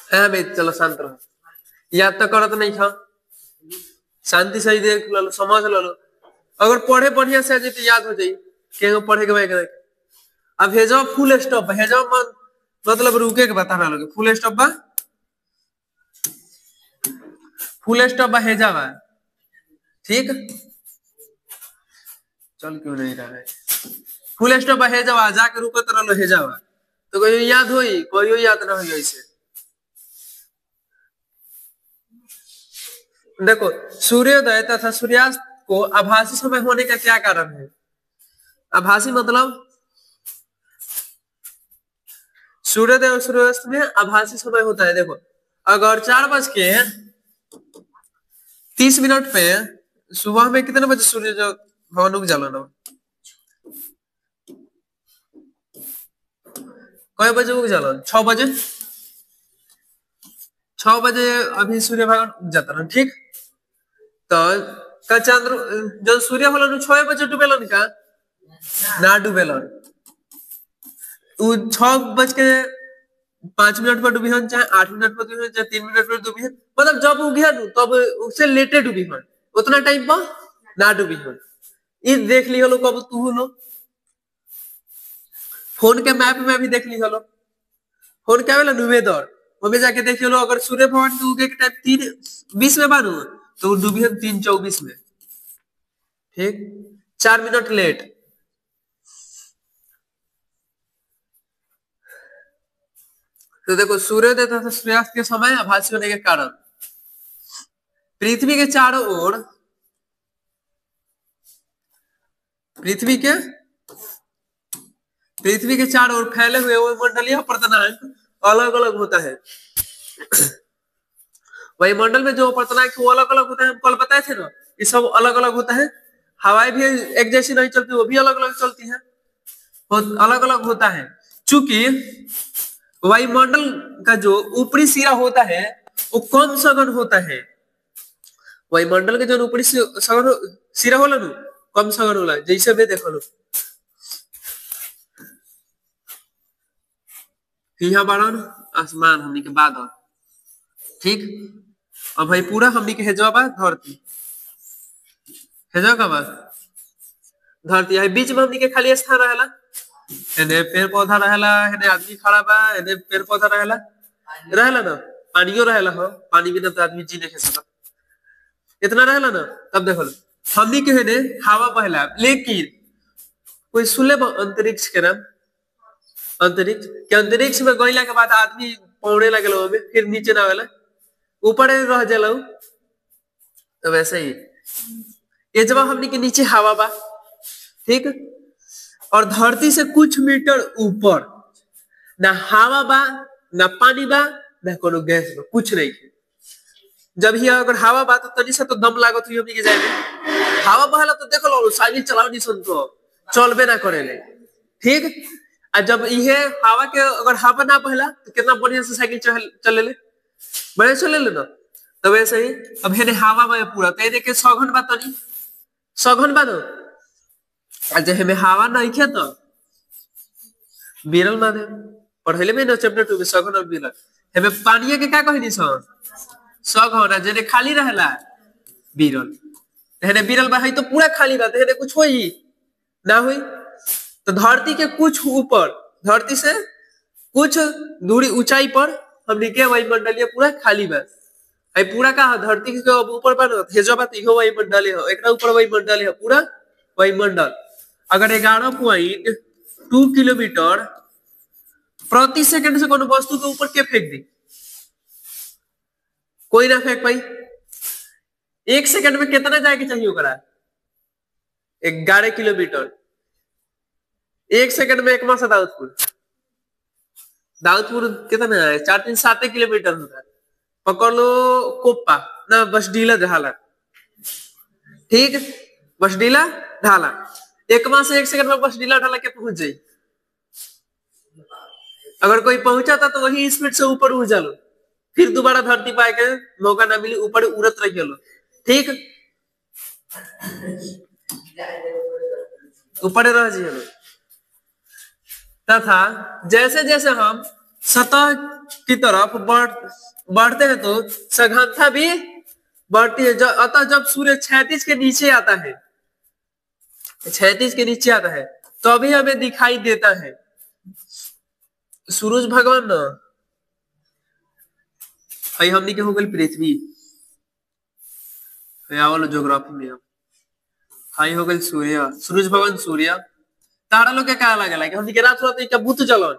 हाँ भाई चलो शांत रहो, याद तो करत नहीं था, शांति से देख लो समझ लो। अगर पढ़े बढ़िया से तो याद हो जाई के पढ़े के बाद। अब हेजो फुल स्टॉप हेजो मतलब रुके के बता रहा लोग फुल स्टॉप बा, फुल स्टॉप बा हेजा बा, ठीक चल क्यों नहीं रहा है, फुल स्टॉप बा हेजा बा जाके रुकत रहो हेजा बा, तो कोई याद होई कोई याद ना होई ऐसे। देखो सूर्योदय तथा सूर्यास्त को आभासी समय होने का क्या कारण है? आभासी मतलब सूर्योदय और सूर्यास्त में आभासी समय होता है। देखो अगर 4:30 पे सुबह में कितने बजे सूर्य जो भवन उग जाला ना, कई बजे उग जाला? 6 बजे, 6 बजे अभी सूर्य भगवान उग जाता ना, ठीक। तो का चंद्र जो सूर्य होला 6 बजे डूबेलन का ना डूबेलन, 6:05 पर डूबी हन, चाहे 8 मिनट पर डूबी हन, चाहे 3 मिनट पर डूबी हन, मतलब जब उगे हन तब उससे लेटे डूबी हन, उतना टाइम पर ना डूबी हन। ये देख ली हलो कब तू लो फोन के मैप में भी देख ली हलो, फोन क्या वाला नुवेदर हमें जाके देख लो, अगर सूर्य भगवान के उगे के टाइम 3:20 में बानू तो डूबी हन 3:24 में, ठीक 4 मिनट लेट। तो देखो सूर्योदय तथा सूर्यास्त के समय आभासी होने के कारण पृथ्वी के चारों ओर, पृथ्वी के चारों ओर फैले हुए वायुमंडलीय अपर्दनांक अलग अलग होता है। वायुमंडल में जो अपर्दनांक वो अलग अलग होता है, हम कल बताए थे ना, ये सब अलग अलग होता है। हवाएं भी एक जैसी नहीं चलती, वो भी अलग अलग चलती है, अलग अलग होता है। चूंकि वायुमंडल का जो ऊपरी सिरा होता है वो कम सघन होता है, वायुमंडल के जो ऊपरी सघन सिरा होला ना कम सघन होला, जैसे भी देखो लो यहाँ बारन आसमान हमनी के बादल, ठीक। अब भाई पूरा हमनी के हेजवा बा धरती, हेजवा का बा धरती है, बीच में हमनी के खाली स्थान रहेला, एने पेड़ पौधा रहेला, एने आदमी खड़ा बा, एने पेड़ पौधा रहेला ना, पानियो रहेला हो, पानी बिना तो आदमी जी नहीं सकता, इतना रहेला ना। तब देखो हमनी के हेने हवा बहला, लेकिन कोई सुले अंतरिक्ष के नाम, अंतरिक्ष में गइला के बाद आदमी पौड़े लगेला ओमे, फिर नीचे ना आवेला, ऊपर रह जाला। तो वैसे ही ये जब हमनी के नीचे हवा बा, ठीक, और धरती से कुछ मीटर ऊपर ना हवा बा ना पानी बा ना कोनो गैस बा, कुछ नहीं है। जब ही अगर हवा बा तो तनी सा तो दम लागत हुई हमनी के जाए में, हवा बहला तो देखो लो साइकिल चलाओ नहीं सुन तो चलबे ना करेले, ठीक। और जब ये हवा के अगर हवा ना बहला तो कितना बढ़िया से साइकिल चले ले, बड़े चले ले ना। तो वैसे ही अब हेने हवा में पूरा तो देखे सघन बा, तनी सघन बा ना, आज हमें हवा नहीं खे तो बिरल माने पढ़ले में ना चैप्टर 2 में सघन और बिरल, हमें पानी के का कहनी सघन, जेने खाली रहेला बिरल, हेने बिरल बा है तो पूरा खाली बा, हेने कुछ होई ना हुई। तो धरती के कुछ ऊपर, धरती से कुछ दूरी ऊंचाई पर हमने के वायुमंडलीय पूरा खाली बा, है पूरा का धरती के ऊपर बा हेजो बा इहो वायुमंडलीय हो, एकरा ऊपर वायुमंडलीय पूरा वायुमंडल। अगर 11.2 किलोमीटर प्रति सेकंड से कोनो वस्तु के ऊपर के फेंक दी, कोई ना फेंक पाई। 1 सेकंड में कितना जाए के चाहिए ओकरा? 11 किलोमीटर। 1 सेकंड में एकमा से दाऊदपुर कितना है? 4-3-7 किलोमीटर होता है। पकड़ लो कोप्पा ना बसडीला ढाला, ठीक, बसडीला ढाला एकमा से 1 सेकंड में बसडीला ढाला के पहुंच जाई। अगर कोई पहुंचा था तो वही स्पीड से ऊपर उड़ जालो, फिर दोबारा धरती पाए के मौका ना मिली, ऊपर उड़त रह गलो, ठीक, ऊपर रह जाइए। तथा जैसे जैसे हम सतह की तरफ बढ़ते हैं तो सघनता भी बढ़ती है। अतः जब सूर्य क्षैतिज के नीचे आता है, क्षैतिज के नीचे आता है तो अभी हमें दिखाई देता है सूरज भगवान न भाई हमने के हो गई पृथ्वी ज्योग्राफी में हाई हो गई सूर्य, सूरज भगवान सूर्य, तारा लोग के क्या लगे हमने के रात होते क्या बुत चलो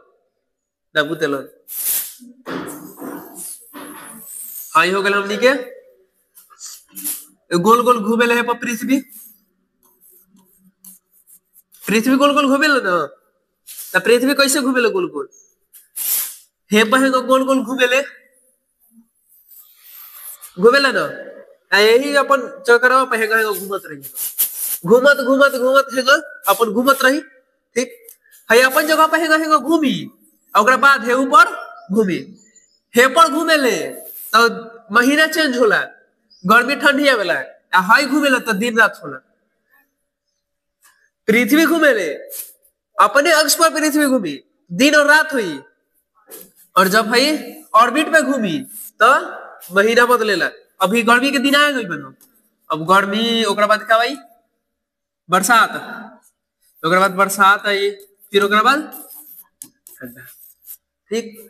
ना बुतेलो हाई हो गए हमने के गोल गोल घूमे ले पर पृथ्वी, पृथ्वी गोल गोल घूमे ना तो पृथ्वी कैसे घूमे ले गोल गोल हे पर गोल गोल घूमे ले ना यही अपन चक्कर पे घूमत रही घूमत घूमत घूमत है अपन घूमत रही ठीक है अपन जगह पे है घूमी और बाद है ऊपर घूमी हे पर घूमे ले तो महीना चेंज होला, गर्मी ठंडी आवेला हाई घूमे ले तो दिन रात होला। पृथ्वी घूमे ले अपने अक्ष पर पृथ्वी घूमी दिन और रात हुई और जब भाई ऑर्बिट पे घूमी तो महीना बदलेला। अभी गर्मी के दिन आ गई बनो, अब गर्मी ओकरा बाद क्या भाई बरसात, ओकरा बाद बरसात आई फिर ओकरा बाद ठंडा ठीक।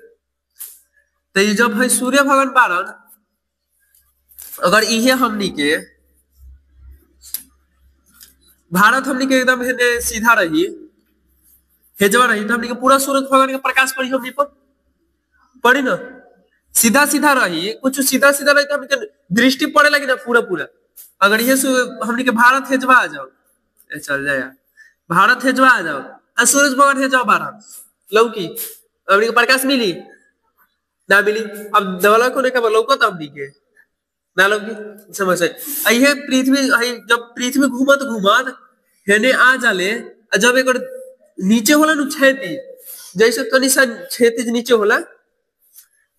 तो ये जब है सूर्य भगवान बारन अगर इहे हमनी के भारत हमनी के एकदम सीधा रही हेजवा रही तो हमनी के पूरा सूरज भगवान के प्रकाश पड़ी हमनी पर पड़ी ना, सीधा सीधा रही कुछ सीधा सीधा रही तो हमनी के दृष्टि पड़े लगी ना पूरा पूरा। अगर ये हमनी के भारत हेजवा आ जाओ चल जाए भारत हेजवा आ जाओ सूरज भगवान हेजवा बारह लौकी हमनी के प्रकाश मिली ना मिली। अब दवला को लेकर लौकत हमनी के ना लौकी समझ है पृथ्वी जब पृथ्वी घूमत घूमत हेने आ जाले जब एक नीचे होला नु क्षैतिज जैसे तनी सा क्षैतिज नीचे होला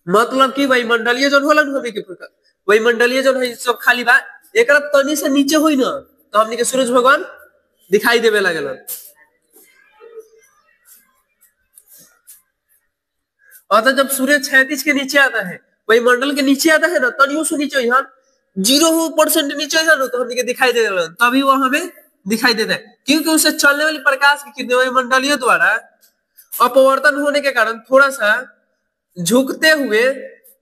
मतलब कि वायुमंडलीय जन होला हमनी के प्रकार वायुमंडलीय जन है सब खाली बा एक तनी से नीचे हुई ना तो हमनी के सूरज भगवान दिखाई देवे लगल। अतः जब सूर्य क्षैतिज के नीचे आता है वही मंडल के नीचे आता है ना तनियों से नीचे 0% नीचे है ना तो हमने दिखाई दे रहा तभी वो हमें दिखाई देता है क्योंकि उससे चलने वाली प्रकाश की किरणें वायुमंडलीय द्वारा अपवर्तन होने के कारण थोड़ा सा झुकते हुए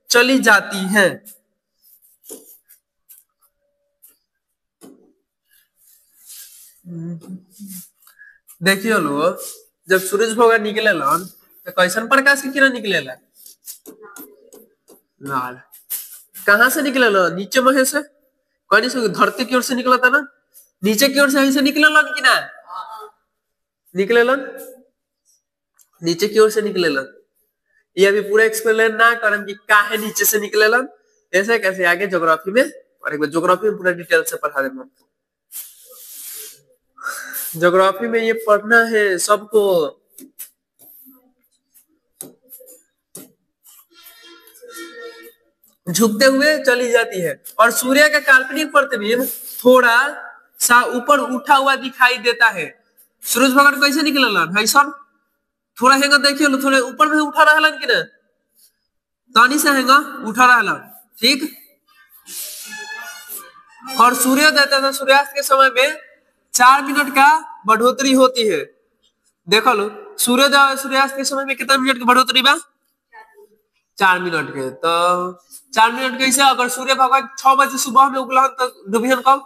चली जाती है। देखिए लो जब सूरज भगवान निकले तो कैसन प्रकाश की किरण निकले लाल, कहां से निकले नीचे में से कहीं से धरती की ओर से निकला था ना नीचे की ओर से ऐसे निकले कि ना निकले नीचे की ओर से निकले ये अभी पूरा एक्सप्लेन ना करम कि काहे नीचे से निकले ऐसे कैसे आगे ज्योग्राफी में और एक बार ज्योग्राफी में पूरा डिटेल से पढ़ा देना। ज्योग्राफी में ये पढ़ना है सबको। झुकते हुए चली जाती है और सूर्य का काल्पनिक प्रतिबिंब थोड़ा सा ऊपर उठा हुआ दिखाई देता है। सूरज भगवान कैसे निकललन है सब थोड़ा हेंगा देखिए थोड़े ऊपर में उठा रहलन कि ना तानी से हेंगा उठा रहलन ठीक। और सूर्योदय तथा सूर्यास्त के समय में 4 मिनट का बढ़ोतरी होती है। देखो लो सूर्योदय सूर्यास्त के समय में कितना मिनट की बढ़ोतरी बा 4 मिनट के। तो 4 मिनट कैसे अगर सूर्य भगवान 6 बजे सुबह में उगला तो डूबियन कब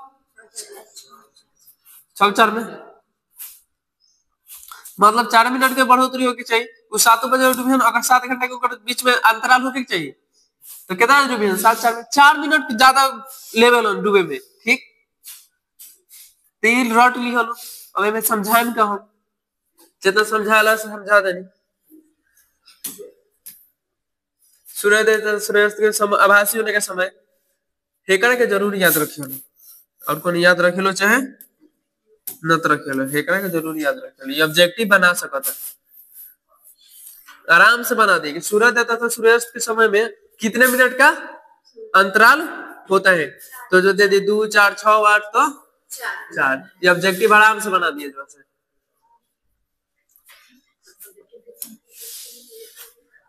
6:04 में मतलब 4 मिनट के बढ़ोतरी होगी चाहिए। उस 7 बजे डूबियन अगर 7 घंटे के बीच में अंतराल होगी चाहिए तो कितना डूबियन 7-4 में 4 मिनट ज्यादा लेवल डूबे में ठीक। तेल रट ली हलो अब मैं समझाएं का हम जितना समझाला से समझा देनी। सूर्योदय सूर्यास्त के समय आभासी होने का समय हेकड़ा के जरूर याद रखियो और कौन याद रखेलो चाहे न तो रखेलो हेकड़ा के जरूर याद रखेलो ये ऑब्जेक्टिव बना सकता आराम से बना देगी। सूर्योदय तथा सूर्यास्त के समय में कितने मिनट का अंतराल होता है तो जो दे दी 2 4 6 8 तो 4 ये ऑब्जेक्टिव आराम से बना दिए।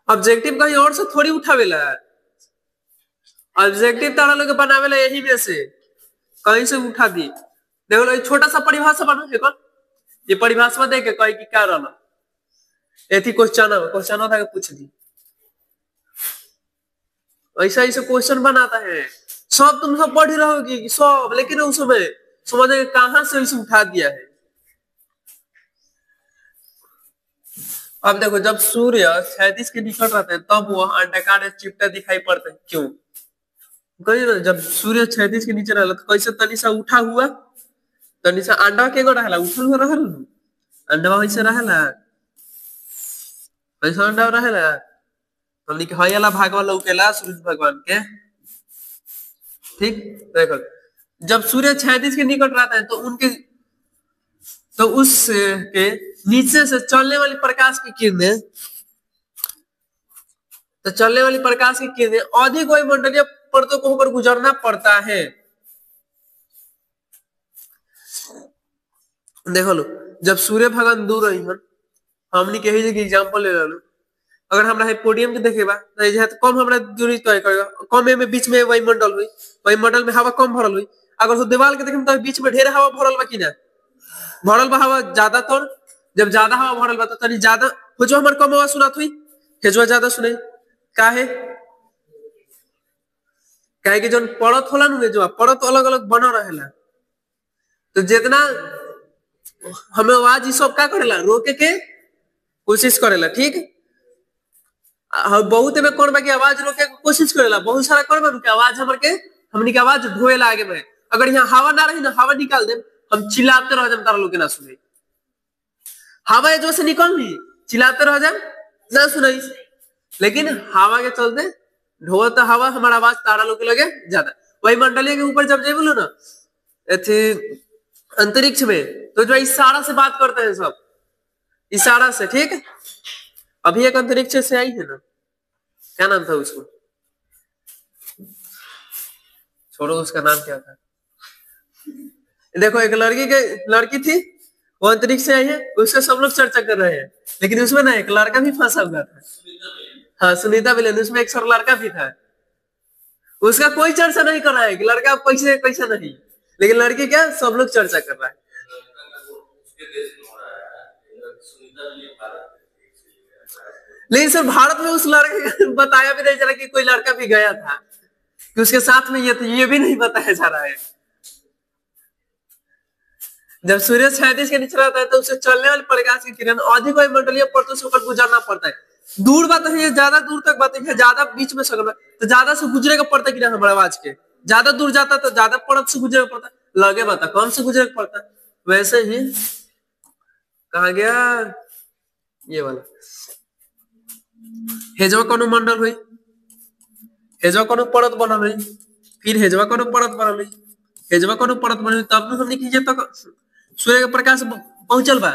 ऑब्जेक्टिव कहीं और से थोड़ी उठावेला, ऑब्जेक्टिव तारा लोग बनावेला यही में से कहीं से उठा दी। देखो लो छोटा सा परिभाषा बनो है कौन, ये परिभाषा दे के कहीं की क्या रहना एथी क्वेश्चन था पूछ दी, ऐसा ऐसे क्वेश्चन बनाता है सब, तुम सब पढ़ ही रहोगी सब, लेकिन उसमें समझे कहां से इसे उठा दिया है। अब देखो जब सूर्य 36 के निकट रहते हैं तब वह अंडाकार चिपटा दिखाई पड़ता है, क्यों? कही ना जब सूर्य 36 के नीचे रहला तो कैसे तनी सा उठा हुआ, तनी सा अंडा के गो रहला उठल हुआ रहल, अंडा वैसे रहला कैसा अंडा रहला, हमनी के हयला भाग वाला उकेला सूरज भगवान के, ठीक। देखो जब सूर्य 36 के निकट रहता है तो उनके तो उस के नीचे से चलने वाली प्रकाश की किरणें, तो चलने वाली प्रकाश की किरणें अधिक वायुमंडलीय परतों को होकर गुजरना पड़ता है। देखो लो जब सूर्य भगवान दूर रही हन, हमनी के ही एग्जांपल ले लो, अगर हमरा है पोडियम के देखेबा तो जे तो कम हमरा दूरी तय करेगा, कम में बीच में वायुमंडल हुई, वायुमंडल में हवा कम भरल हुई, अगर तो दीवार के देखेम तो बीच में ढेर हवा भरल बा कि ना, भरल बा हवा ज्यादा, तो जब ज्यादा हवा भरल बा तो तनी ज्यादा हो जो हमर कम आवाज सुनात हुई, हेजवा ज्यादा सुने काहे, काहे कि जन परत होला नु हेजवा परत अलग अलग बना रहेला, तो जितना हमें आवाज ई सब का करेला रोके के कोशिश करेला, ठीक। बहुत में कौन बाकी आवाज रोके के कोशिश करेला, बहुत सारा कौन बाकी आवाज हमनी के आवाज ढोएला आगे में, अगर यहाँ हवा ना रही ना हवा निकाल दे हम चिल्लाते रह जाए तारा लोग के ना सुने, हवा जो से निकलनी चिल्लाते रह जाए ना सुनाई, लेकिन हवा के चलते ढोता हवा हमारा आवाज तारा लोग के लगे ज्यादा। वही मंडलीय के ऊपर जब जाए बोलो ना अंतरिक्ष में तो जो इशारा से बात करते हैं सब, इशारा से, ठीक। अभी एक अंतरिक्ष से आई है ना, क्या नाम था उसको, छोड़ो उसका नाम क्या था। देखो एक लड़की थी वो अंतरिक्ष से आई है, उससे सब लोग चर्चा कर रहे हैं, लेकिन उसमें ना एक लड़का भी फंसा हुआ था, हाँ सुनीता विलियम, उसमें एक सर लड़का भी था, उसका कोई चर्चा नहीं कर रहा है कि लड़का कैसे कैसे नहीं, लेकिन लड़की क्या सब लोग चर्चा कर रहा है। लेकिन सर भारत में उस लड़के बताया भी नहीं चला कि कोई लड़का भी गया था कि उसके साथ में ये भी नहीं बताया जा रहा है। जब सूर्य 36 के नीचे रहता है तो उसे चलने वाली प्रकाश की किरण अधिक वायुमंडलीय परतों से होकर गुजरना पड़ता है, दूर बात है ज्यादा दूर तक बात है, ज्यादा बीच में सगल तो ज्यादा से गुजरेगा पड़ता है कि हमारा आवाज के ज्यादा दूर जाता तो ज्यादा परत से गुजरेगा पड़ता, लगे बात कम से गुजरेगा पड़ता। वैसे ही कहा गया ये वाला हेजवा कोनो मंडल हुई, हेजवा कोनो परत बनल हुई, फिर हेजवा कोनो परत बनल हुई, हेजवा कोनो परत बनल हुई, तब हमने कीजिए तक सूर्य के प्रकाश पहुंचल बा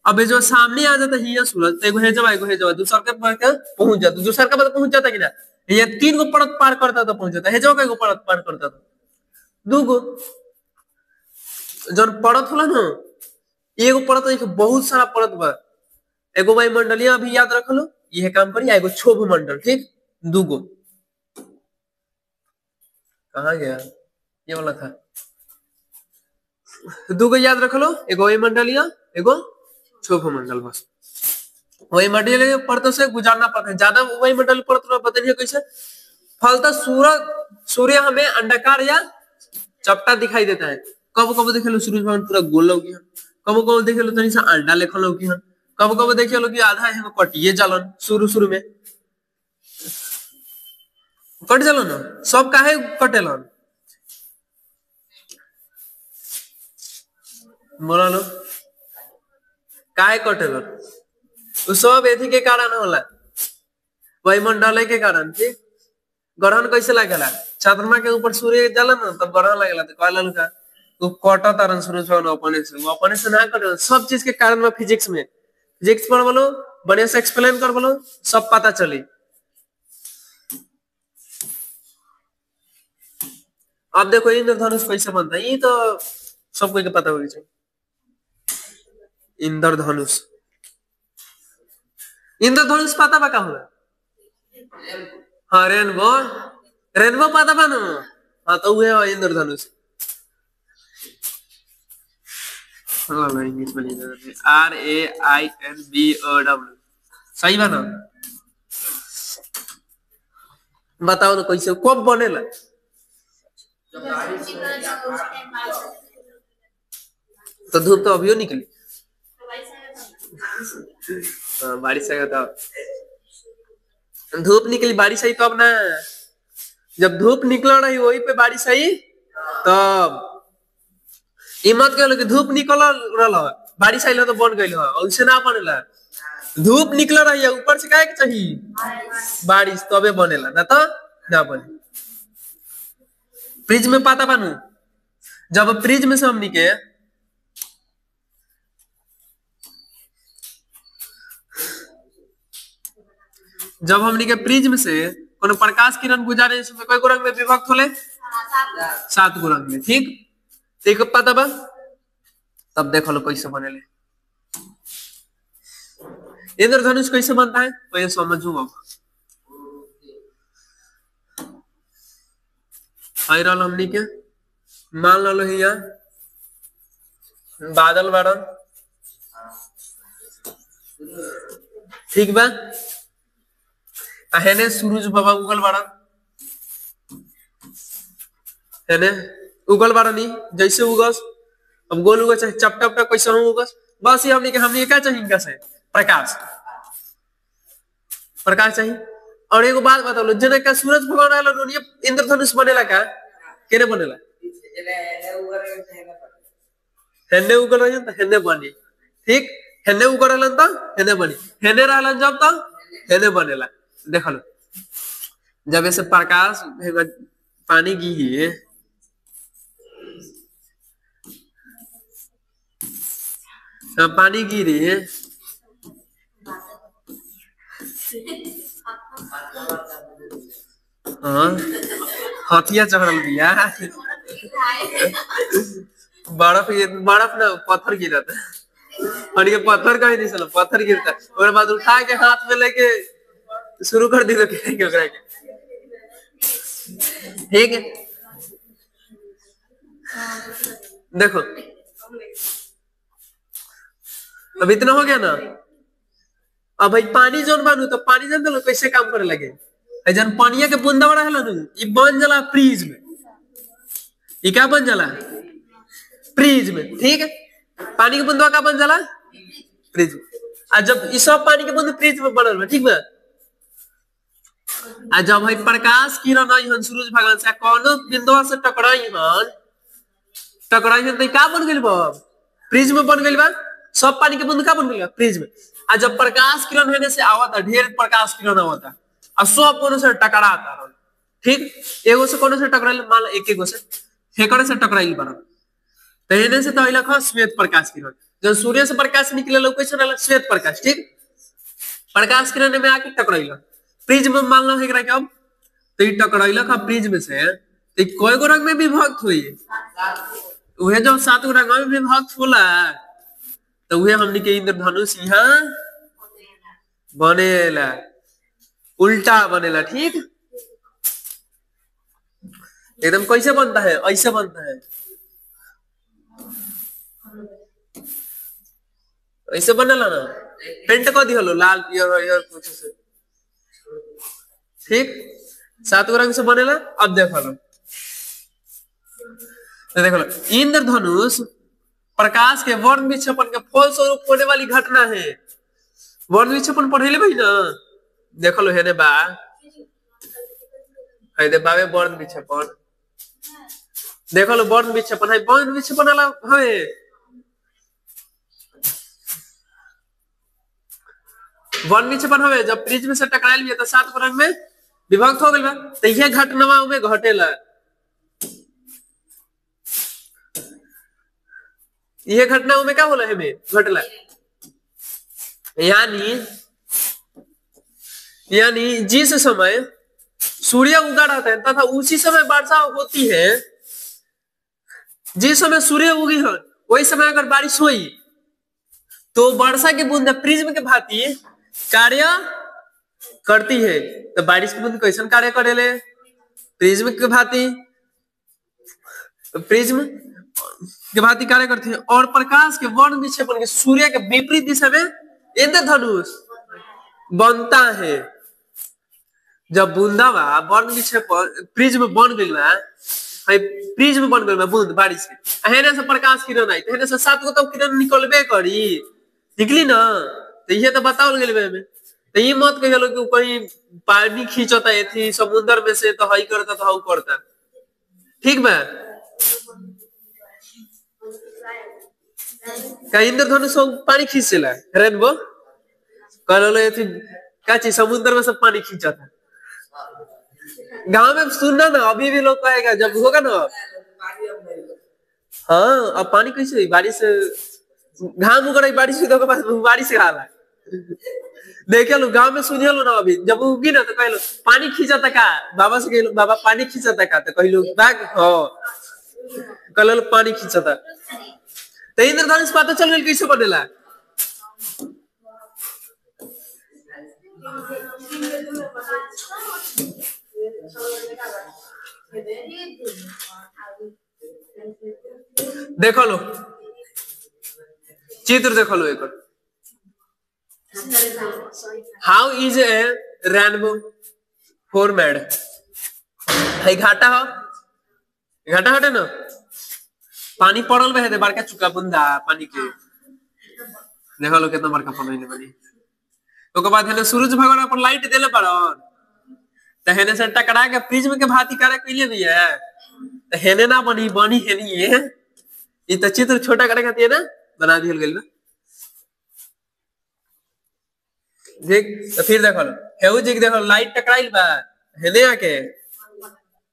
अब जो सामने आ जाता है सूरज, एगो हेजवा दूसर के पहुंच जाता, दूसर का पहुंच जाता कि ना, ये 3 गो परत पार करता तो पहुंच जाता, हेजवा का एगो परत पार करता तो 2 गो, जन परत होला ना एगो परत एक बहुत सारा परत बा, एगो वायुमंडलीय अभी याद रख लो यह काम करिए, एगो क्षोभ मंडल, ठीक 2 गो, कहा गया ये वाला था, 2 गो याद रख लो, एगो वायुमंडलीय एगो क्षोभ मंडल, बस वायुमंडलीय परतों से गुजरना पड़ता है, ज्यादा वायुमंडलीय परत बताइए कैसे, फलतः सूर्य हमें अंडाकार या चपटा दिखाई देता है, कब कब देखे लो सूरज भगवान पूरा गोल लौकी, कब कब देखे लो तनी सा अंडा लेखल लौकी, कब कब देखे लो कि आधा है कटिए जालन, शुरू में कट जालन ना, सब काहे कटेलन बोला लो काहे कटेलन, वो सब एथी के कारण होला वायुमंडल के कारण, ठीक। ग्रहण कैसे लागेला, चंद्रमा के ऊपर सूर्य जाला ना तब ग्रहण लागेला, तो कहला का वो कटा तारन सूरज भगवान अपने से ना कटे, सब चीज के कारण में फिजिक्स पर बोलो बढ़िया से एक्सप्लेन कर बोलो सब पता चली। अब देखो इंद्रधनुष कैसे बनता है, ये तो सबको पता होगी चाहिए। इंद्रधनुष इंद्रधनुष पता बा का होला? हाँ रेनबो, रेनबो पता बा ना? हाँ तो वो है इंद्रधनुष। इंग्लिश में RAINBOW सही बा ना? बताओ ना कैसे कब बनेला? तो धूप तो अभी निकली। बारिश आएगा तो धूप निकली, बारिश आई तब ना। जब धूप निकल रही वही पे बारिश आई तब। मत कह कि धूप निकल रहा बारिश आई तो बन गई ऐसे ना बनेला। धूप निकल रही है ऊपर से क्या चाहिए बारिश तबे बनेला ना तो ना बने। फ्रिज में पता बनू जब फ्रिज में से हमनी के फ्रिज में से कोनो प्रकाश किरण गुजारे इसमें कई रंग में विभक्त होले 7 गो रंग में। ठीक ठीक पता बा? तब देखो लो कैसे बनेले। इंद्रधनुष कैसे बनता है पहले समझू। अब आयरन हमनी के मान लो यहाँ बादल बाड़न, ठीक बा? हेने सूरज बाबा उगल बाड़न, हेने उगल बाड़न जैसे उगस। अब गोल उगस चाहे चपटा कैसे उगस, बस ये हमनी के क्या चाहिए इनका से प्रकाश, प्रकाश चाहिए। और एगो बात बता लो जने का सूरज भगवान आलो इंद्रधनुष बनेला का केने बनेला? हेने उगल रही तो हेने बनी। ठीक हेने उगल रहलन तो हेने बनी, हेने रहलन जब तो हेने बनेला। देख लो जब ऐसे प्रकाश पानी गिरी पानी गिरी हाँ हथिया चढ़ल बिया बर्फ ना पत्थर गिरता और ये पत्थर कहीं नहीं चलो पत्थर गिरता और बाद उठा के हाथ में लेके शुरू कर दी तो ठीक है। देखो अब इतना हो गया ना। अब भाई पानी जोन बनू तो पानी जान दो कैसे काम करे लगे। जन पानिया के बूंदा बड़ा है ये बन जाला फ्रीज में, ये क्या बन जाला फ्रीज में। ठीक है पानी के बूंदा का बन जाला फ्रीज में। आ जब ये सब पानी के बूंद फ्रीज में बनल ठीक बा। आ जब भाई प्रकाश किरण आई हन सूरज भगवान से कोनो बिंदुआ से टकराई हन तो का बन गइल बा फ्रीज में बन गइल बा। सब पानी के बूंद का बन गइल बा फ्रीज में। आ जब प्रकाश किरण होने से आवता ढेर प्रकाश किरण आवता और सब कोनो से टकराता ठीक एगो से कोनो से टकराइल मान लो एक से हेकड़े से टकराइल बा तो हेने से तो आइला श्वेत प्रकाश किरण। जब सूर्य से प्रकाश निकले कैसे रहला श्वेत प्रकाश। ठीक प्रकाश किरण में आके टकराइल फ्रिज में मान लो है क्या तो ये टकराइल फ्रिज में से तो कई गो रंग में विभक्त हुई वह जो 7 गो रंग में विभक्त होला तो वह हमने के इंद्रधनुष यहाँ बनेला उल्टा बनेला। ठीक एकदम कैसे बनता है ऐसे बनता है ऐसे बनेला ना पेंट कर दिया लाल पियर कुछ से। ठीक 7 गो रंग से बनेला। अब देखो लो तो देखो लो इंद्रधनुष प्रकाश के वर्ण विक्षेपण के फलस्वरूप होने वाली घटना है। वर्ण विक्षेपण पढ़े भाई ना देखो लो हेने बा है दे बावे वर्ण विक्षेपण देखो लो वर्ण विक्षेपण है वर्ण विक्षेपण वाला है वर्ण विक्षेपण हवे जब फ्रिज में से टकराइल भी तो 7 गो रंग में विभक्त हो गइल बा तो यह घटना में घटेला। यह घटना में क्या होला है में घटला यानी जिस समय सूर्य उगा रहता है तथा उसी समय वर्षा होती है। जिस समय सूर्य उगी है वही समय अगर बारिश हुई तो वर्षा की बूंद प्रिज्म के भांति कार्य करती है। तो बारिश की बूंद कैसन कार्य करेले? प्रिज्म के भांति, प्रिज्म के भांति कार्य करती है। और प्रकाश के वर्ण विक्षेपण के सूर्य के विपरीत दिशा में इंद्रधनुष बनता है। जब बूंदा बा वर्ण विक्षेपण प्रिज्म बन गइल बा, प्रिज्म बन गइल बा बूंद बारिश से, हेने से प्रकाश किरण आई, हेने से 7 गो तो किरण निकलबे करी, निकली ना। तो ये तो बताओ गेल बे में। तो ये मत कहियो कि कहीं पानी खींचता है थी समुद्र में से, तो हई करता तो हऊ करता। ठीक बा? का इंद्रधनुष पानी खींचेला रेनबो कहलो ये थी का चीज समुद्र में सब पानी खींचता। गांव में सुनना ना, अभी भी लोग कहेगा जब होगा ना, हाँ अब पानी कैसे हुई बारिश, घाम उगड़ बारिश हुई तो बारिश हाला। देखे लो गांव में सुनिए लो ना, अभी जब उगी ना तो कह लो पानी खींचता का, बाबा से कह बाबा पानी खींचता का, तो कह लो बैग हो कह लो पानी खींचता। तो इंद्रधनुष पता चल गया कैसे बनेला। देखो लो चित्र, देखो लो एक how is a rainbow formed. है घाटा हो, घाटा हटे ना, पानी पड़ल रहे थे बड़का चुका बूंदा पानी के, देखो लो कितना बड़का पानी बनी। ओकर बाद है सूरज भगवान अपन लाइट देले पड़न, तो हेने से टकरा के प्रिज्म के भांति कार्य कइले भी है। तो हेने ना बनी बनी हेनी है, ये तो चित्र छोटा करे खातिर ना बना दियल गेल बा। देख तो फिर देखो लो हेउ जी देखो लाइट टकराइल बा, हेने आके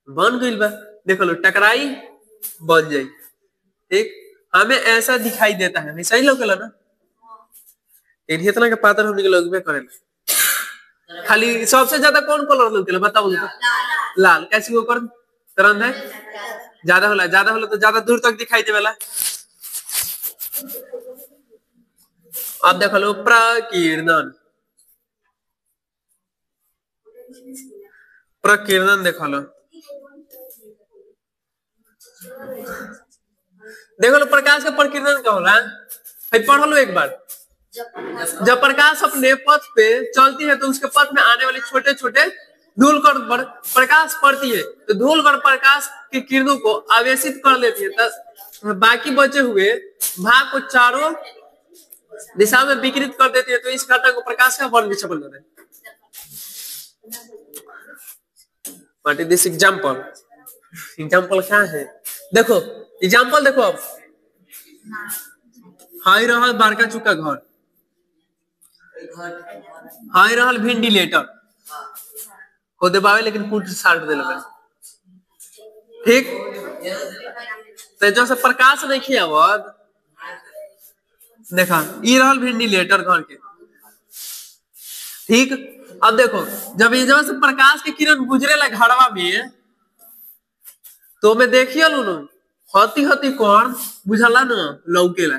बन गइल बा, देखो लो टकराई बन जाई। ठीक, हमें ऐसा दिखाई देता है, सही लौकेला ना। इतना के पातर हमने के लगबे करेला। खाली सबसे ज्यादा कौन कलर लौकेला बताओ तो? लाल। कैसे ओकर तरंग है ज्यादा होला, ज्यादा होला तो ज्यादा दूर तक दिखाई देवेला। अब देखो लो प्रकीर्णन, प्रकीर्णन देखो लो, देखो लो प्रकाश का प्रकीर्णन क्या होला, पढ़ लो एक बार। जब प्रकाश अपने पथ पे चलती है तो उसके पथ में आने वाले छोटे छोटे धूल कण पर प्रकाश पड़ती है, तो धूल कण प्रकाश की किरणों को आवेशित कर लेती है, तो बाकी बचे हुए भाग को चारों दिशा में विकृत कर देती है। तो इस घटना को प्रकाश का वर्ण विक्षेपण कहते हैं। What is this example? Example क्या है? देखो एग्जांपल देखो, अब हाई रहल बारका चुका घर, हाई रहल वेंटिलेटर को दबावे लेकिन पुट साट दे लगे। ठीक, तो जो से प्रकाश नहीं खियावत, देखा ई रहल वेंटिलेटर घर के। ठीक, अब देखो जब ये से प्रकाश के किरण गुजरेला घड़वा में, तो मैं देखिए लो ना हती हती कौन बुझला ना लौकेला,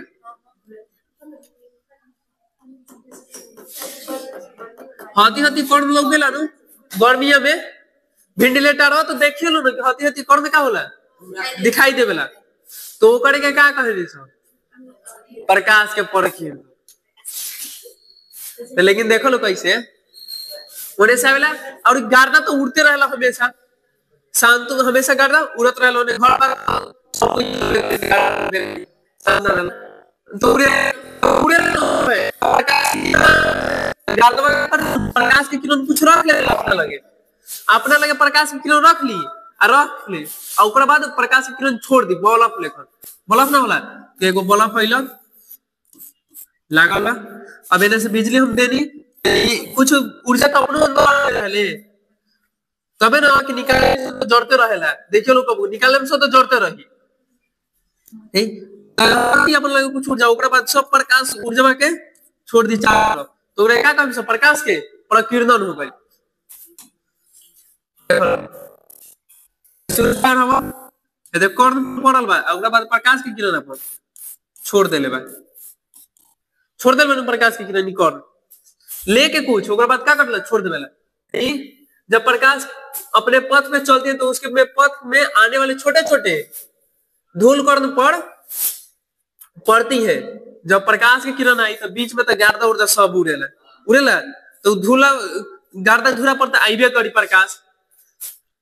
हती हती कौन लौकेला ना गर्मिया में वेंटिलेटर हो, तो देखिए लो ना हती हती कौन का होला दिखाई देवेला। तो ओकरे के का कहे दी सब प्रकाश के परखिए। तो लेकिन देखो लो कैसे ओने से आवेला, और गार्दा तो उड़ते रहला हमेशा, शांत तो हमेशा गार्दा उड़त रहला ने घर पर तो उड़े उड़े प्रकाश के किरण कुछ रख ले अपना लगे प्रकाश के किरण रख ली और रख ले, और ओकरा बाद प्रकाश के किरण छोड़ दी बल्ब लेखन। बल्ब ना होला कि एगो बल्ब फैलन लागल बा, अब एने से बिजली हम देनी, कुछ ऊर्जा तो अपनो अंदर रहले, तबे ना कि निकाले तो जड़ते रहेला। देखियो लोग कबू निकाले में तो जड़ते रही। ठीक, अपन लगे कुछ ऊर्जा, ओकरा बाद सब प्रकाश ऊर्जा के छोड़ दी चारों, तो रेखा का सब प्रकाश के प्रकीर्णन हो गई। सूर्यपान हवा ये कर्ण पड़ल बा, ओकरा बाद प्रकाश के किरण अपन छोड़ देले बा, छोड़ देले प्रकाश के किरण कर्ण। लेके कुछ ओकर बाद क्या करला छोड़ देवेला। जब प्रकाश अपने पथ में चलती है तो उसके में पथ में आने वाले छोटे छोटे धूल कण पर पड़ती है। जब प्रकाश की किरण आई तो बीच में तो गर्दा उर्जा सब उड़ेला उड़ेला तो धूला गर्दा धूरा पर तो आइबे करी प्रकाश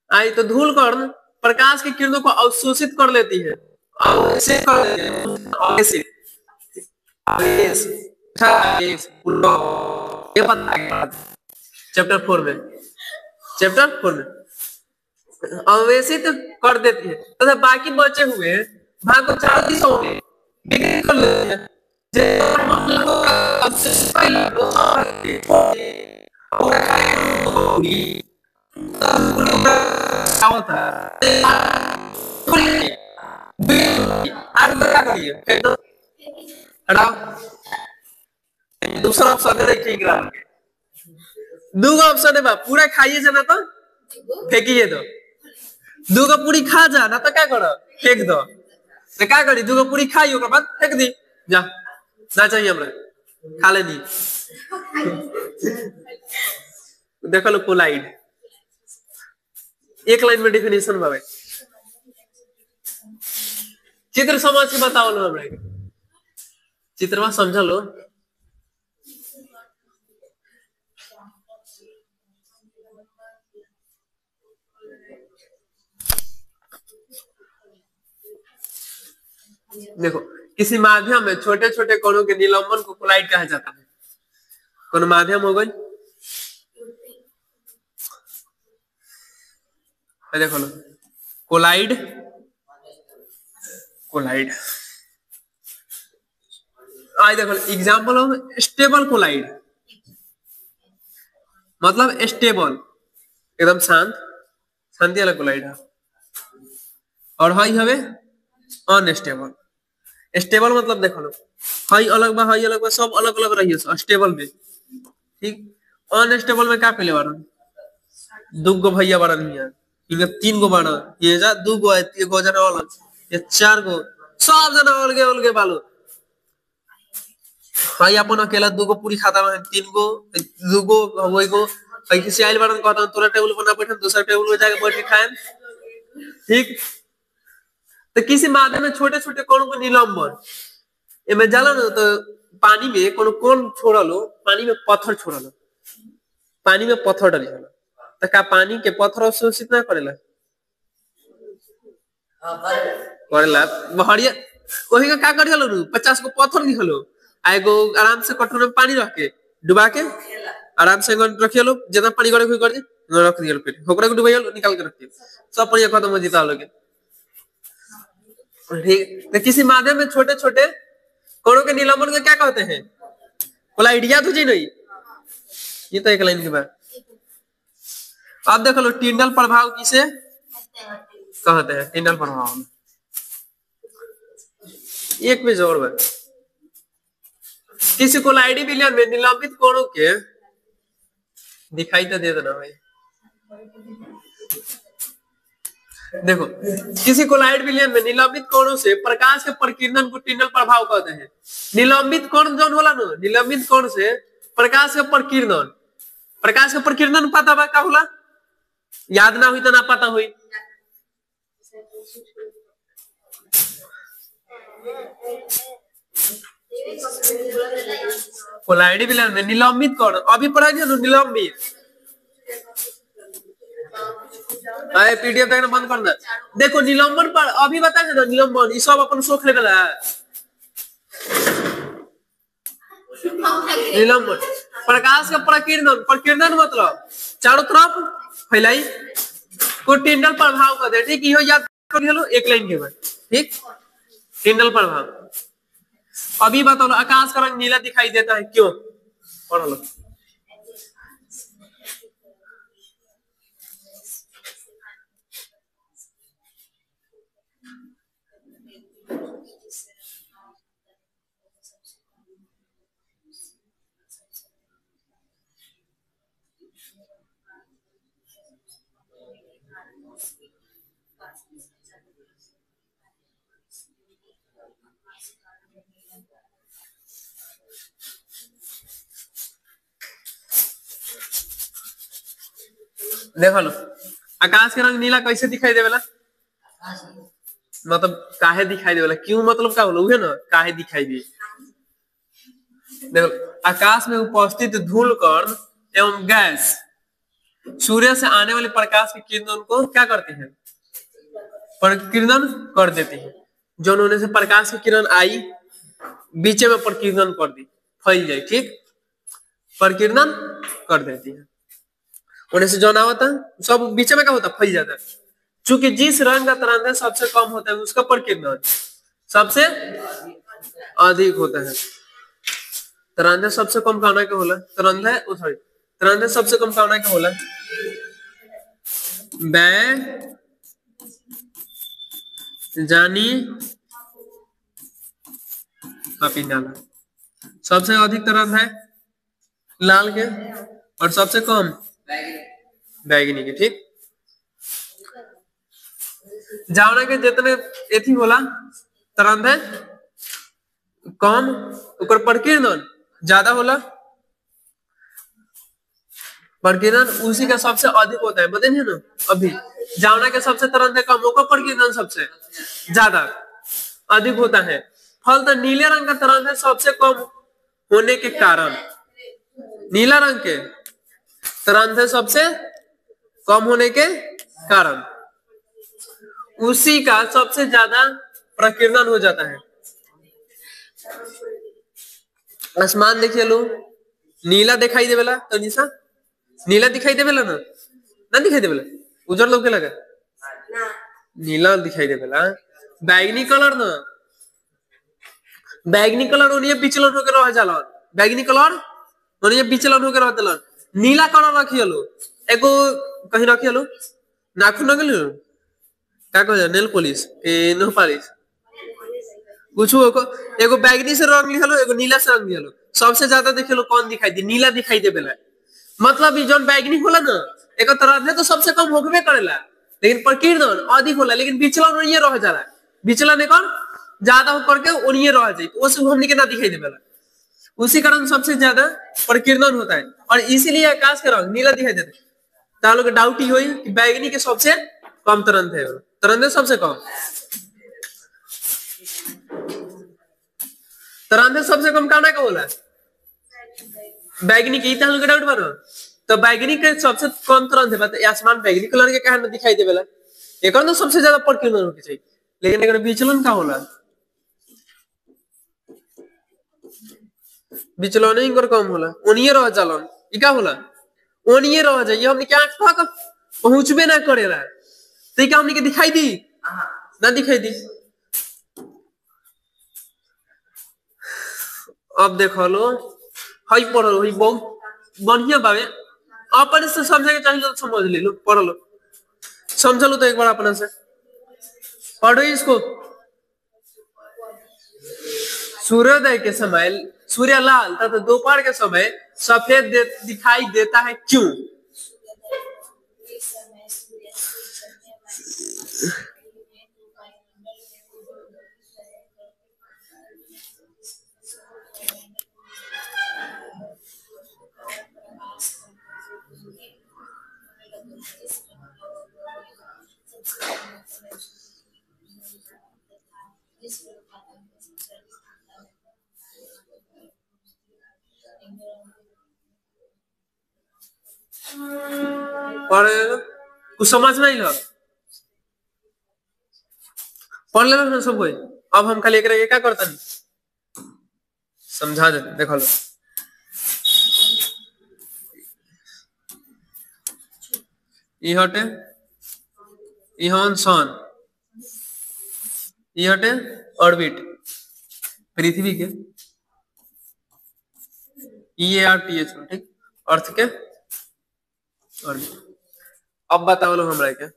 आई तो धूल कण प्रकाश की किरणों को अवशोषित कर लेती है। अवशोषित कर लेती है। ये पता चैप्टर 4 में अवशोषित कर देती है तथा बाकी बचे हुए भाग को 4 दिशाओं में विघटित कर लेती है। दूसरा ऑप्शन देखिए ग्राफ के दूगो ऑप्शन है बा पूरा खाइए जाना तो फेंकिए दो दूगो पूरी खा जा ना तो क्या करो फेंक दो तो क्या करी दूगो पूरी खाई ओकर बाद फेंक दी जा ना चाहिए हमरा खा लेनी। देखो लो कोलाइड एक लाइन में डेफिनेशन बाबे चित्र समझ के बताओ लो हमरा चित्रवा समझ लो। देखो किसी माध्यम में छोटे छोटे कणों के निलंबन को कोलाइड कहा जाता है। कौन माध्यम हो गई देखो लो कोलाइड आई देखो एग्जांपल ऑफ स्टेबल कोलाइड मतलब स्टेबल एकदम शांति वाला कोलाइड है और हई हवे अनस्टेबल। स्टेबल मतलब देखो लो हई अलग बा सब अलग अलग रही स्टेबल में ठीक। अनस्टेबल में क्या पहले बार दुगो भैया बड़ा नहीं है 3 गो बड़ा ये जा 2 गो एगो जना अलग ये 4 गो सब जना अलगे अलगे बालो हई अपन अकेला 2 गो पूरी खाता में 3 गो 2 गो वही को हई किसी आइल बड़ा कहता तोरा टेबल पर ना बैठन दूसरा टेबल पे जाके बैठ के खाएं ठीक। तो किसी माध्यम में छोटे छोटे कणों को निलंबन एमे जाला ना तो पानी में कौन छोड़ा लो पानी में पत्थर छोड़ा लो पानी में पत्थर डाली तो क्या पानी के पत्थर अवशोषित ना करेला बहरिया वही का क्या कर चलो 50 को पत्थर निकलो आएगो आराम से कटोरे में पानी रख के डुबा के आराम से रखिए लो जितना पानी गड़े हुई कर दे रख दिया फिर होकरा को डुबाइए निकाल के रखिए सब पानी खत्म हो जीता लोगे ठीक। तो किसी माध्यम में छोटे छोटे कणों के निलंबन को क्या कहते हैं कोलाइडिया तो जी नहीं ये तो एक लाइन की बात। अब देखो लो टिंडल प्रभाव किसे कहते हैं टिंडल प्रभाव में एक पे जोर बात किसी कोलाइडी विलयन में निलंबित कणों के दिखाई तो दे देना भाई देखो किसी कोलाइड विलयन में निलंबित कणों से प्रकाश के प्रकीर्णन को टिंडल प्रभाव कहते हैं। निलंबित कण जो होला ना निलंबित कण से प्रकाश के प्रकीर्णन पता बा का होला याद ना हुई तो ना पता हुई कोलाइडी विलयन में निलंबित कण अभी पढ़ा ना निलंबित पीडीएफ देखना बंद कर दे। देखो निलंबन पर अभी बता ना निलंबन ये सब अपन सोख ले निलंबन प्रकाश का प्रकीर्णन मतलब चारों तरफ फैलाई को टिंडल प्रभाव कहते हैं ठीक। ये याद कर लो एक लाइन के बाद ठीक टिंडल प्रभाव। अभी बताओ आकाश का रंग नीला दिखाई देता है क्यों पढ़ लो देखो लो, आकाश के रंग नीला कैसे दिखाई देवेला? मतलब काहे दिखाई देवेला, क्यों मतलब का बोलो है ना, काहे दिखाई दिए। देखो, आकाश में उपस्थित धूल कण एवं गैस सूर्य से आने वाले प्रकाश की किरणों को क्या करती है? प्रकीर्णन कर देती है। जो उन्होंने से प्रकाश की किरण आई, बीच में प्रकीर्णन कर दी, फैल जाए, ठीक, प्रकीर्णन कर देती है। उन्हें से जो ना होता है सब बीच में क्या होता है, फैल जाता है। चूंकि जिस रंग का तरंग सबसे कम होता है उसका प्रकीर्णन सबसे अधिक होता है। तरंग सबसे कम कहना क्या होला, तरंग सबसे कम कहना क्या होला, जानी नाला। सबसे अधिक तरंग है लाल के और सबसे कम बैगनी के, ठीक। जावना के जितने एथी होला तरंग है कम, ऊपर प्रकीर्णन ज्यादा होला, प्रकीर्णन उसी का सबसे अधिक होता है, बताइए ना। अभी जावना के सबसे तरंग है कम, ऊपर प्रकीर्णन सबसे ज्यादा अधिक होता है। फलतः नीले रंग का तरंग है सबसे कम होने के कारण, नीला रंग के तरंग है सबसे कम होने के कारण उसी का सबसे ज्यादा प्रकीर्णन हो जाता है। आसमान देखिए लो, नीला दिखाई देवेला, तो निशा नीला दिखाई देवेला ना, ना दिखाई देवेला, उजर लोग के लगा नीला दिखाई देवेला। बैगनी कलर ना, बैगनी कलर उन्हें विचलन होकर रह जाला, बैगनी कलर उन्हें विचलन होकर रहता। नीला कलर रखिए लो, एगो कहीं रखिए लो, नाखून न गेलो क्या कह नेल पॉलिश ए नो पॉलिश कुछ एगो बैगनी से रंग लिखलो, एगो नीला से रंग लिखलो, सबसे ज्यादा देखे लो कौन दिखाई दे, नीला दिखाई दे बेला। मतलब ई जोन बैगनी होला ना एक तरह से तो सबसे कम होबे करेला, लेकिन प्रकीर्णन अधिक होला, लेकिन विचलन ओनिए रह जाला, विचलन एकन ज्यादा हो करके ओनिए रह जाई, तो उस हमनी के ना दिखाई दे बेला, उसी कारण सबसे ज्यादा प्रकीर्णन होता है और इसीलिए आकाश का रंग नीला दिखाई देता है। तालो के डाउट ही होई कि बैगनी के सबसे कम तरंग है, तरंग सबसे कम, तरंग सबसे कम कहना का बोला बैगनी के तालो के डाउट बनो, तो बैगनी के सबसे कम तरंग है, मतलब आसमान बैगनी कलर के काहे न दिखाई देवेला, एकर तो सबसे ज्यादा प्रकीर्णन होके चाहिए, लेकिन एकर विचलन का होला, विचलन इनकर कम होला, ओनिए रह जालन, ई का होला ओनिए रह जाई, हमनी के आंख तक पहुंचबे ना करेला, तो ई का हमनी के दिखाई दी ना दिखाई दी। अब देखो लो हई पढ़ लो, बहुत बढ़िया बावे, अपन से समझे के चाहिए तो समझ ले लो, पढ़ लो, समझ लो तो एक बार अपने से पढ़ो इसको। सूर्योदय के समय सूर्य लाल तथा दोपहर के समय सफेद दिखाई देता है, क्यों? और कुछ समझ नहीं लो, पढ़ ले ना सब कोई। अब हम खाली एक क्या करता नहीं समझा देते, देखो लो ई हटे, ई हन सन, ई हटे ऑर्बिट पृथ्वी के, EARTH, ठीक, अर्थ के ऑर्बिट। अब बताओ लो हमरा के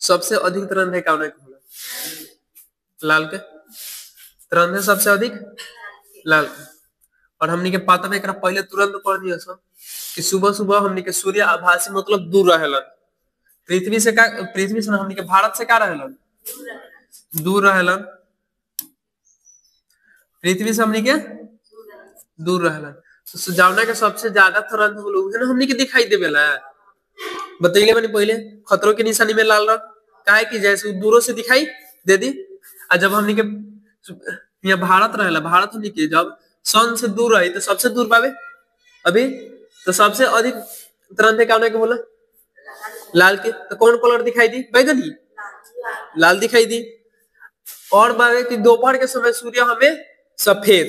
सबसे अधिक तरंग है कौन के होला, लाल के तरंग है सबसे अधिक लाल के। और हमनी के पता में एकरा पहले तुरंत पढ़ दिया सो कि सुबह सुबह हमनी के सूर्य आभासी मतलब दूर रहेलन पृथ्वी से, का पृथ्वी से हमनी के भारत से का रहेलन दूर रहेलन, पृथ्वी से हमनी के दूर रहेलन, तो जावना के सबसे ज्यादा तरंग है ना हमनी के दिखाई देवेला, बताइए मैंने पहले खतरों की निशानी में लाल रंग काहे कि जैसे दूरों से दिखाई दे दी। और जब हमने के यहाँ भारत रहेला, भारत हमने के जब सन से दूर रही तो सबसे दूर पावे अभी तो सबसे अधिक तुरंत क्या होने के बोला लाल के। तो कौन कलर दिखाई दी? बैगनी, लाल दिखाई दी। और बावे कि दोपहर के समय सूर्य हमें सफेद,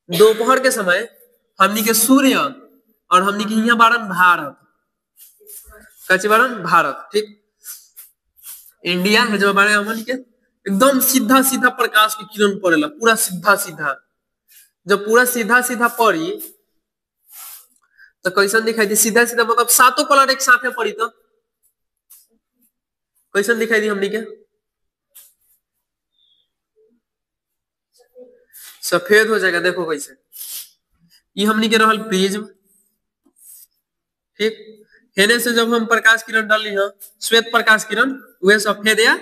दोपहर के समय हमनी के सूर्य और हमनी के यहाँ बारन भारत, कच्चे बारन भारत, ठीक इंडिया है जो हमारे हमन के एकदम सीधा सीधा प्रकाश की किरण पड़ेला, पूरा सीधा सीधा। जब पूरा सीधा सीधा पड़ी तो कैसन दिखाई दी? सीधा सीधा मतलब सातों कलर एक साथ में पड़ी तो कैसन दिखाई दी हमनी के? सफेद हो जाएगा। देखो कैसे ये हमनी के रहल प्रिज्म, ठीक हेने से जब हम प्रकाश किरण डाली है श्वेत प्रकाश किरण, वह सफेद या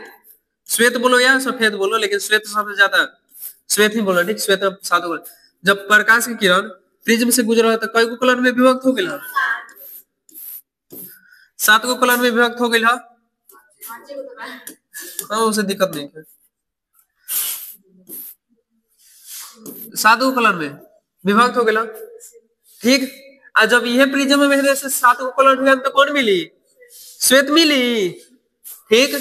श्वेत बोलो या सफेद बोलो, लेकिन श्वेत सबसे ज्यादा श्वेत ही बोलो, ठीक श्वेत सातों कलर। जब प्रकाश की किरण प्रिज्म से गुजरा है तो कई को कलर में विभक्त हो गया? 7 को कलर में विभक्त हो गया। हाँ उसे दिक्कत नहीं है, 7 को कलर में विभक्त हो गया, ठीक। और जब यह प्रिज्म में से 7 को कलर हुआ तो कौन मिली? श्वेत मिली, ठीक।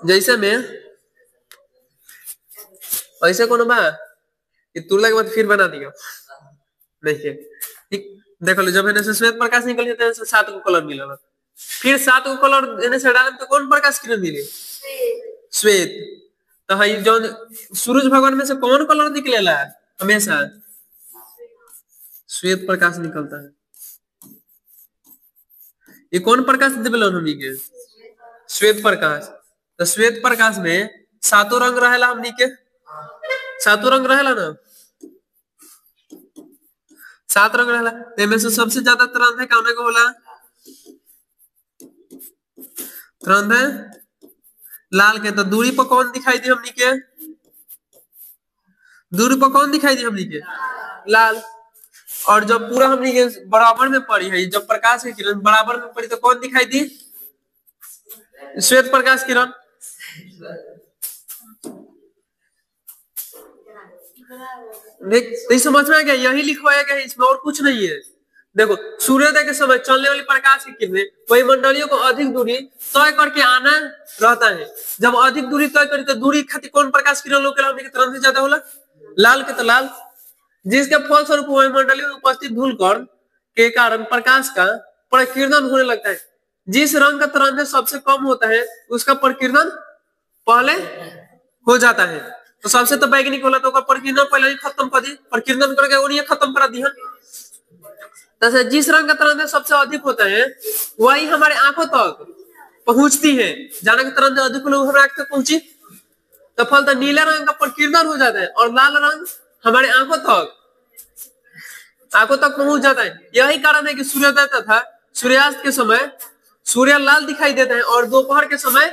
जैसे में ऐसे कौन बा कि तुरला के बाद फिर बना दिया नहीं है, ठीक। देखो जब इन्हें से श्वेत प्रकाश निकल जाता है 7 को कलर मिला, फिर 7 को कलर इन्हें से डाले तो कौन प्रकाश किरण मिली? श्वेत। तो है जो सूरज भगवान में से कौन कलर निकलेला? हमेशा श्वेत प्रकाश निकलता है। ये कौन प्रकाश देवेला हमनी के? श्वेत प्रकाश। तो श्वेत प्रकाश में 7 रंग रहेला, हमनी के 7 रंग रहेला ना, 7 रंग रहेला। इनमें से सबसे ज्यादा तरंग है कौन को बोला? तरंग है लाल के। तो दूरी पर कौन दिखाई दी हमनी के? दूरी पर कौन दिखाई दी हमनी के? लाल। और जब पूरा हमनी के बराबर में पड़ी है, जब प्रकाश की किरण बराबर में पड़ी तो कौन दिखाई दी? श्वेत प्रकाश किरण। देख समझ में आ गया? यही लिखवाया गया है, इसमें और कुछ नहीं है। देखो सूर्योदय के समय चलने वाली प्रकाश की किरणें वही मंडलियों को अधिक दूरी तय करके आना रहता है। जब अधिक दूरी तय करी तो दूरी खातिर कौन प्रकाश किरण लोग के तुरंत ज्यादा होला? लाल के। तो लाल जिसके फलस्वरूप वायुमंडलीय में उपस्थित धूलकण के कारण प्रकाश का प्रकीर्णन होने लगता है। जिस रंग का तरंग सबसे कम होता है उसका प्रकीर्णन पहले हो जाता है। तो सबसे तो वैज्ञानिक होला तो प्रकीर्णन पहले ही खत्म कर दी, प्रकीर्णन करके और ये खत्म करा दी। तो जिस रंग का तरंग सबसे अधिक होता है वही हमारे आंखों तक पहुंचती है। जाना कि तरंग अधिक लोग हमारे आंख तक पहुंची तो फलतः नीले रंग का प्रकीर्णन हो जाता है और लाल रंग हमारे आंखों तक पहुंच जाता है। यही कारण है कि सूर्योदय तथा सूर्यास्त के समय सूर्य लाल दिखाई देता है और दोपहर के समय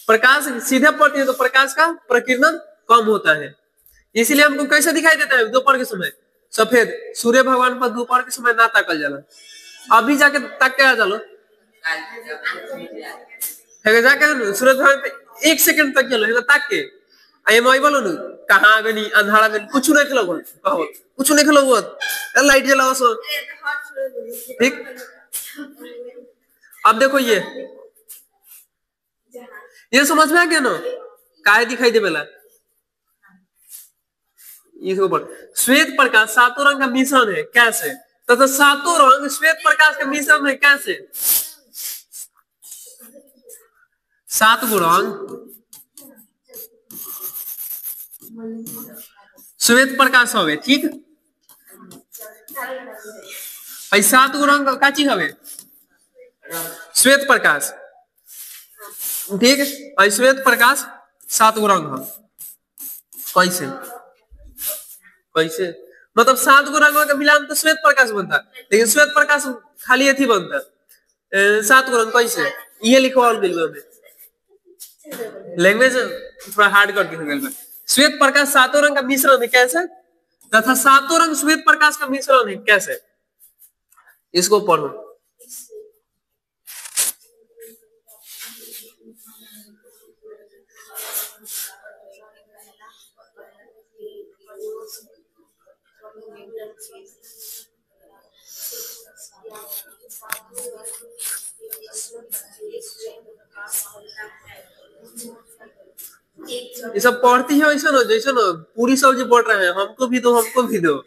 प्रकाश सीधे पड़ती है तो प्रकाश का प्रकीर्णन कम होता है। इसीलिए हमको कैसे दिखाई देता है दोपहर के समय? सफेद। सूर्य भगवान पर दोपहर के समय ना ताकल जाला। अभी जाके ताक के आ जालो जाके सूर्य भगवान पे 1 सेकंड तक चलो ताक के आई मैं बोलो न कहाँ गनी अंधारा गनी कुछ नहीं खिलो कहो कुछ नहीं खिलो लाइट जलाओ सो, ठीक। अब देखो ये समझ में आ गया ना काहे दिखाई दे बेला? इसके ऊपर श्वेत प्रकाश 7 रंग का मिश्रण है कैसे? तथा 7 रंग श्वेत प्रकाश का मिश्रण है कैसे? 7 गो रंग श्वेत प्रकाश हवे, ठीक। 7 गो रंग का चीज हवे श्वेत प्रकाश, ठीक है। श्वेत प्रकाश 7 गो रंग है। कैसे कैसे मतलब 7 गो रंग का मिलान तो श्वेत प्रकाश बनता, लेकिन श्वेत प्रकाश खाली अथी बनता 7 गो रंग कैसे? ये लिखवाल गइल लैंग्वेज थोड़ा हार्ड करके हो गइल। श्वेत प्रकाश 7 रंग का मिश्रण है कैसे? तथा 7 रंग श्वेत प्रकाश का मिश्रण है कैसे? इसको पढ़ो। ये सब पढ़ती है ऐसा ना जैसे ना पूरी सब्जी पढ़ रहे हैं, हमको भी दो हमको भी दो।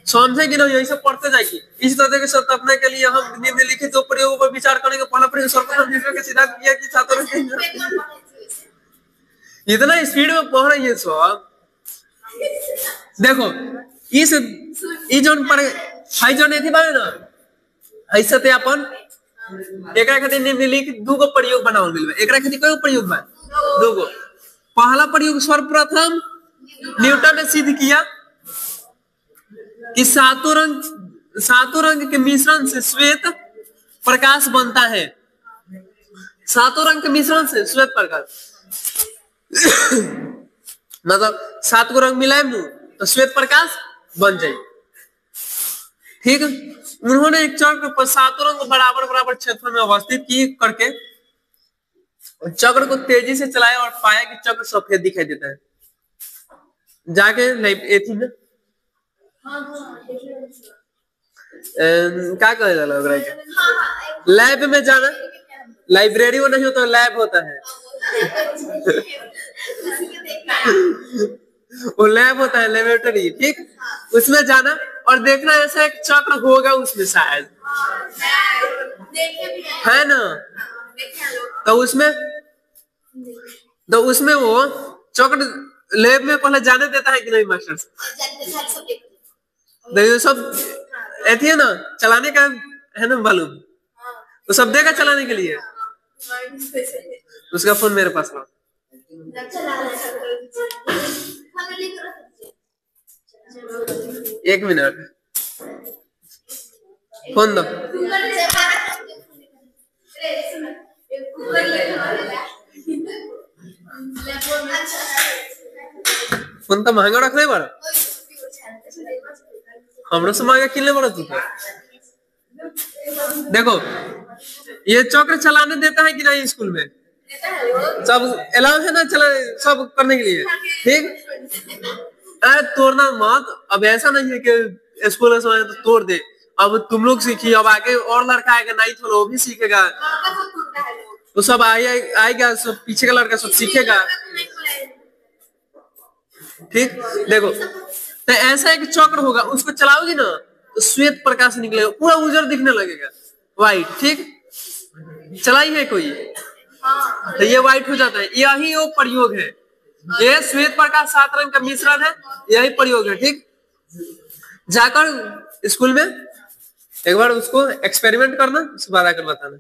समझे कि नहीं, यही सब पढ़ते जाएगी। इस तरह के सत्यापन के लिए हम निम्नलिखित दो प्रयोगों पर विचार करेंगे। पहला प्रयोग सर्वप्रथम विश्व के सिद्धांत किया कि छात्रों इतना स्पीड में पढ़ रही है सब। देखो इस जोन पर हाई जोन थी बारे ना ऐसे ते अपन एकरा खातिर निम्नलिखित दो गो प्रयोग बनावल गेल बा। एकरा खातिर कई प्रयोग बा? दो गो। पहला प्रयोग सर्वप्रथम न्यूटन ने सिद्ध किया कि सातों रंग के मिश्रण से श्वेत प्रकाश बनता है। सातों रंग के मिश्रण से श्वेत प्रकाश मतलब 7 गो रंग मिलाए तो श्वेत प्रकाश बन जाए। ठीक, उन्होंने एक चक्र पर 7 रंग बराबर बराबर क्षेत्र में अवस्थित की करके चक्र को तेजी से चलाया और पाया कि चक्र सफेद दिखाई देता है। जाके क्या कहे लैब में जाना, लाइब्रेरी वो नहीं होता लैब होता है वो लैब होता है, लेबोरेटरी। ठीक, उसमें जाना और देखना ऐसा एक चक्र होगा उसमें शायद है ना। तो उसमें वो चक्र लैब में पहले जाने देता है कि नहीं मास्टर? देखो सब ऐसी है ना चलाने का है ना मालूम, तो सब देगा चलाने के लिए। उसका फोन मेरे पास रहा। एक मिनट फोन दो। फोन तो महंगा रख रहे बड़ा, हमरो से महंगा किनले बड़ा तू। देखो ये चक्र चलाने देता है कि नहीं स्कूल में? सब अलाउ है ना चला सब करने के लिए। ठीक, अरे तोड़ना मत। अब ऐसा नहीं है कि स्कूल में तो तोड़ दे। अब तुम लोग सीखिए, अब आगे और लड़का आएगा नहीं तो वो भी सीखेगा, तो सब आएगा सब पीछे का लड़का सब सीखेगा। ठीक, देखो तो ऐसा एक चक्र होगा, उसको चलाओगी ना तो श्वेत प्रकाश निकलेगा, पूरा उजर दिखने लगेगा, व्हाइट। ठीक, चलाई है कोई तो ये व्हाइट हो जाता है। यही वो प्रयोग है, ये श्वेत प्रकाश 7 रंग का मिश्रण है, यही प्रयोग है। ठीक, जाकर स्कूल में एक बार उसको एक्सपेरिमेंट करना, उसके बाद आकर बताना।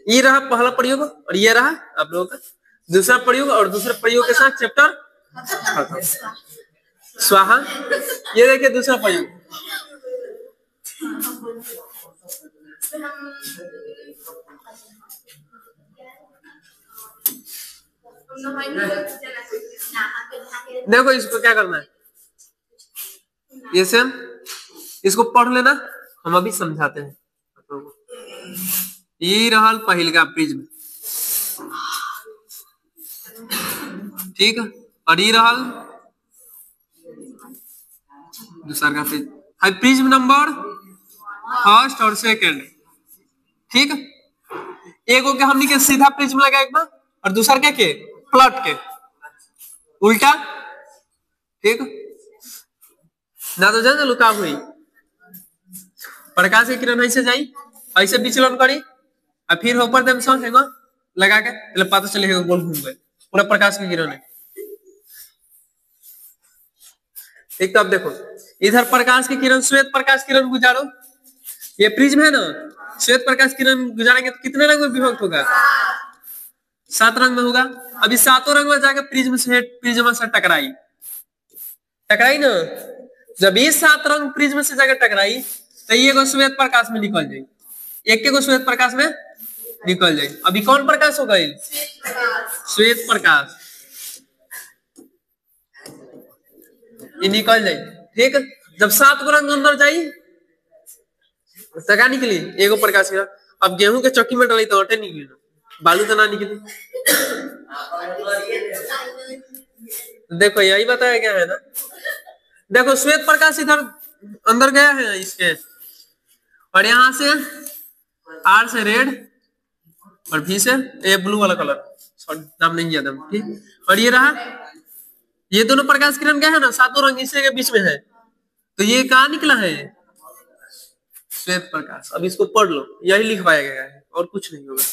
ये रहा पहला प्रयोग और ये रहा आप लोगों का दूसरा प्रयोग, और दूसरे प्रयोग के साथ चैप्टर स्वाहा। ये देखिए दूसरा प्रयोग। देखो इसको क्या करना है, ये सेम इसको पढ़ लेना, हम अभी समझाते हैं। ये रहा पहले का प्रिज्म, ठीक है, और ये रहा दूसरा का प्रिज्म नंबर फर्स्ट और सेकंड। ठीक, एगो के हमनी के सीधा प्रिज्म लगा एक बार, और दूसरा क्या के प्लट के उल्टा। ठीक, ना तो जान लुका हुई प्रकाश की किरण ऐसे जाई, ऐसे विचलन करी और फिर ऊपर देम सन है लगा के पता चलेगा गोल घूम गए पूरा प्रकाश की किरण है। एक तो अब देखो इधर प्रकाश की किरण श्वेत प्रकाश किरण गुजारो, ये प्रिज्म है ना, श्वेत प्रकाश किरण गुजारेंगे तो कितने रंग में विभक्त होगा? 7 रंग में होगा। अभी 7 रंग में जाकर प्रिज्म से टकराई ना, जब ये 7 रंग प्रिज्म से जाकर टकराई तो ये को श्वेत प्रकाश में निकल जाए, एक के को श्वेत प्रकाश में निकल जाए। अभी कौन प्रकाश होगा? श्वेत प्रकाश। ये निकल जाए, ठीक। जब 7 गो रंग अंदर जाई तो क्या निकली? एगो प्रकाश किरण। अब गेहूं के चक्की में डाली तो अटे निकली, बालू तो ना निकली। देखो यही बताया गया है ना। देखो श्वेत प्रकाश इधर अंदर गया है इसके, और यहाँ से आर से रेड और भी से ये ब्लू वाला कलर, सॉरी नाम नहीं याद है, ठीक। और ये रहा, ये दोनों प्रकाश किरण क्या है ना, 7 रंग इसी के बीच में है, तो ये कहाँ निकला है? श्वेत प्रकाश। अब इसको पढ़ लो, यही लिखवाया गया है और कुछ नहीं होगा।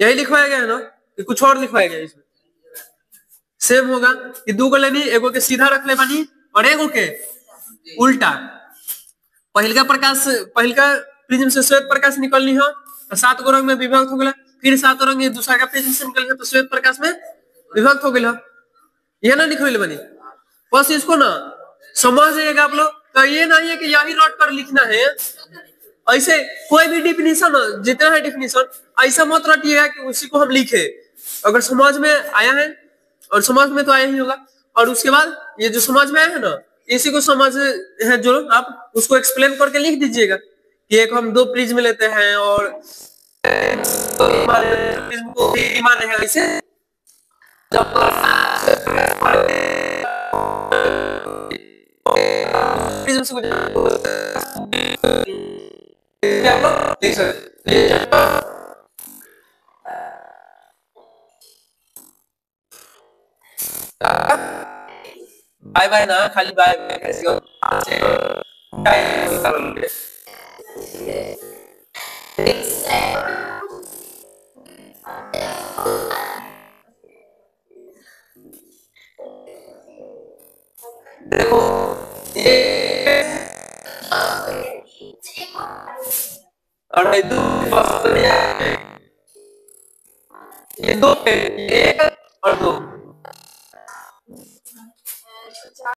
यही लिखवाया गया है ना कि कुछ और लिखवाया गया इसमें? सेम होगा कि 2 को लेनी, एगो के सीधा रख ले बानी और एगो के उल्टा। पहिलका प्रिज्म से श्वेत प्रकाश निकलनी है तो 7 गो रंग में विभक्त हो गया, फिर 7 रंग दूसरा का प्रिज्म से निकल तो श्वेत प्रकाश में विभक्त हो गया। ये ना लिखवाइल बनी, बस इसको ना समझ जाइएगा आप लोग। तो ये नहीं है कि यही रट कर लिखना है, ऐसे कोई भी डिफिनीशन जितना है डिफिनीशन ऐसा मत रटिएगा कि उसी को हम लिखे। अगर समझ में आया है, और समझ में तो आया ही होगा, और उसके बाद ये जो समझ में आया है ना, इसी को समझ है जो आप उसको एक्सप्लेन करके लिख दीजिएगा कि एक हम 2 प्रिज्म लेते हैं और प्रिज्म को भी माने हैं ऐसे। जब प्रिज्म से बाय बाय ना, खाली बाय कैसे देखो और ये 2 पे 1 और 2